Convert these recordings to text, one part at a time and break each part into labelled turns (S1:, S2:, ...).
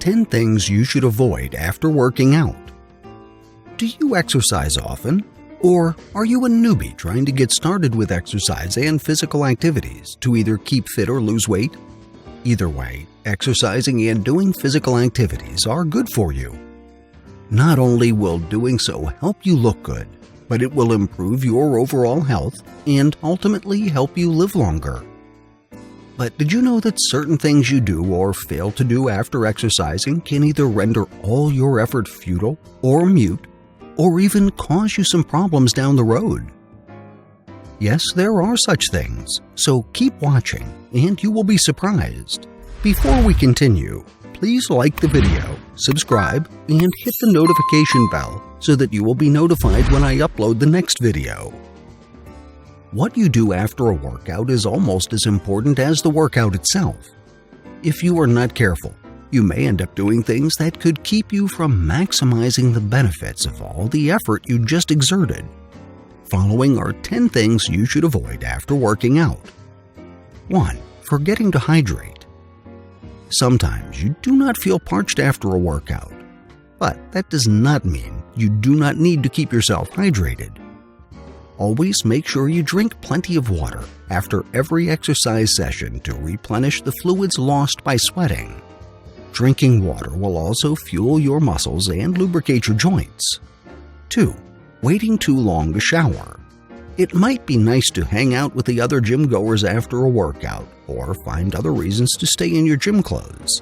S1: 10 things you should avoid after working out. Do you exercise often? Or are you a newbie trying to get started with exercise and physical activities to either keep fit or lose weight? Either way, exercising and doing physical activities are good for you. Not only will doing so help you look good, but it will improve your overall health and ultimately help you live longer. But did you know that certain things you do or fail to do after exercising can either render all your effort futile or mute, or even cause you some problems down the road? Yes, there are such things, so keep watching and you will be surprised. Before we continue, please like the video, subscribe, and hit the notification bell so that you will be notified when I upload the next video. What you do after a workout is almost as important as the workout itself. If you are not careful, you may end up doing things that could keep you from maximizing the benefits of all the effort you just exerted. Following are 10 things you should avoid after working out. 1. Forgetting to hydrate. Sometimes you do not feel parched after a workout, but that does not mean you do not need to keep yourself hydrated. Always make sure you drink plenty of water after every exercise session to replenish the fluids lost by sweating. Drinking water will also fuel your muscles and lubricate your joints. 2. Waiting too long to shower. It might be nice to hang out with the other gym goers after a workout or find other reasons to stay in your gym clothes.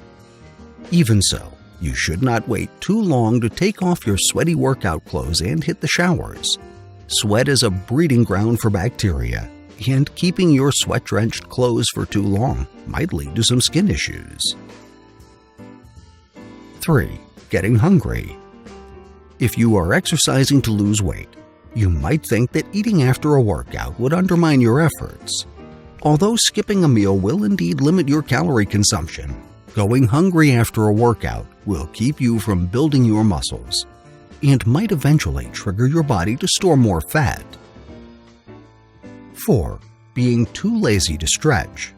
S1: Even so, you should not wait too long to take off your sweaty workout clothes and hit the showers. Sweat is a breeding ground for bacteria, and keeping your sweat-drenched clothes for too long might lead to some skin issues. 3. Getting hungry. If you are exercising to lose weight, you might think that eating after a workout would undermine your efforts. Although skipping a meal will indeed limit your calorie consumption, going hungry after a workout will keep you from building your muscles and might eventually trigger your body to store more fat. 4. Being too lazy to stretch.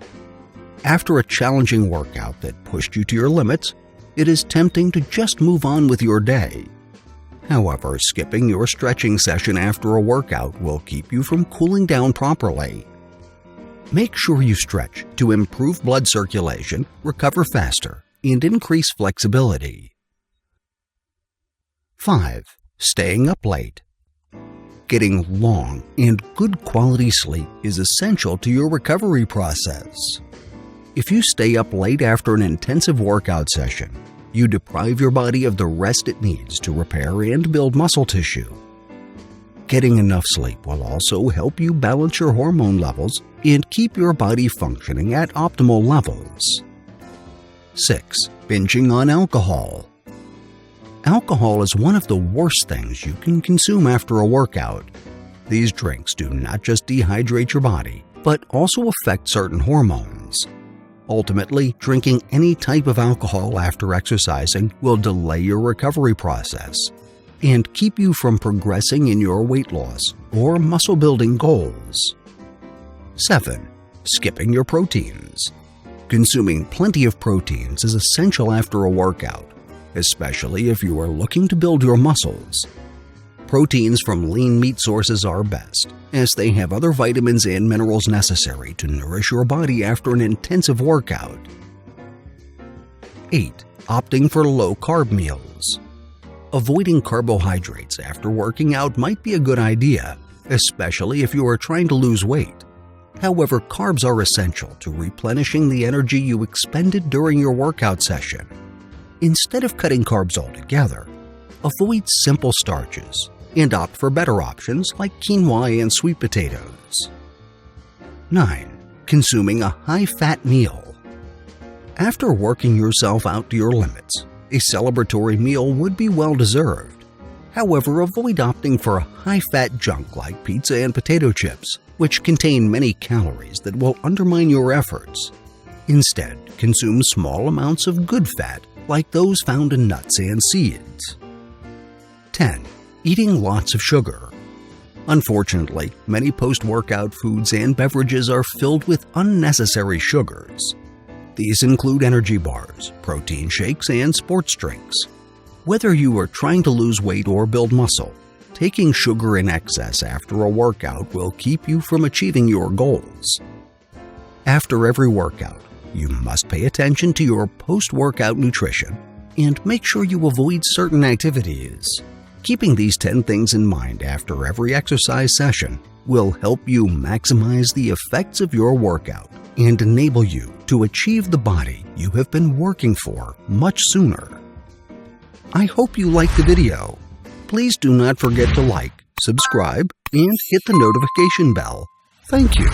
S1: After a challenging workout that pushed you to your limits, it is tempting to just move on with your day. However, skipping your stretching session after a workout will keep you from cooling down properly. Make sure you stretch to improve blood circulation, recover faster, and increase flexibility. 5. Staying up late. Getting long and good quality sleep is essential to your recovery process. If you stay up late after an intensive workout session, you deprive your body of the rest it needs to repair and build muscle tissue. Getting enough sleep will also help you balance your hormone levels and keep your body functioning at optimal levels. 6. Binging on alcohol. Alcohol is one of the worst things you can consume after a workout. These drinks do not just dehydrate your body, but also affect certain hormones. Ultimately, drinking any type of alcohol after exercising will delay your recovery process and keep you from progressing in your weight loss or muscle building goals. 7. Skipping your proteins. Consuming plenty of proteins is essential after a workout, especially if you are looking to build your muscles. Proteins from lean meat sources are best, as they have other vitamins and minerals necessary to nourish your body after an intensive workout. 8. Opting for low-carb meals. Avoiding carbohydrates after working out might be a good idea, especially if you are trying to lose weight. However, carbs are essential to replenishing the energy you expended during your workout session. Instead of cutting carbs altogether, avoid simple starches and opt for better options like quinoa and sweet potatoes. 9. Consuming a high-fat meal. After working yourself out to your limits, a celebratory meal would be well-deserved. However, avoid opting for high-fat junk like pizza and potato chips, which contain many calories that will undermine your efforts. Instead, consume small amounts of good fat like those found in nuts and seeds. 10. Eating lots of sugar. Unfortunately, many post-workout foods and beverages are filled with unnecessary sugars. These include energy bars, protein shakes, and sports drinks. Whether you are trying to lose weight or build muscle, taking sugar in excess after a workout will keep you from achieving your goals. After every workout, you must pay attention to your post-workout nutrition and make sure you avoid certain activities. Keeping these 10 things in mind after every exercise session will help you maximize the effects of your workout and enable you to achieve the body you have been working for much sooner. I hope you liked the video. Please do not forget to like, subscribe, and hit the notification bell. Thank you.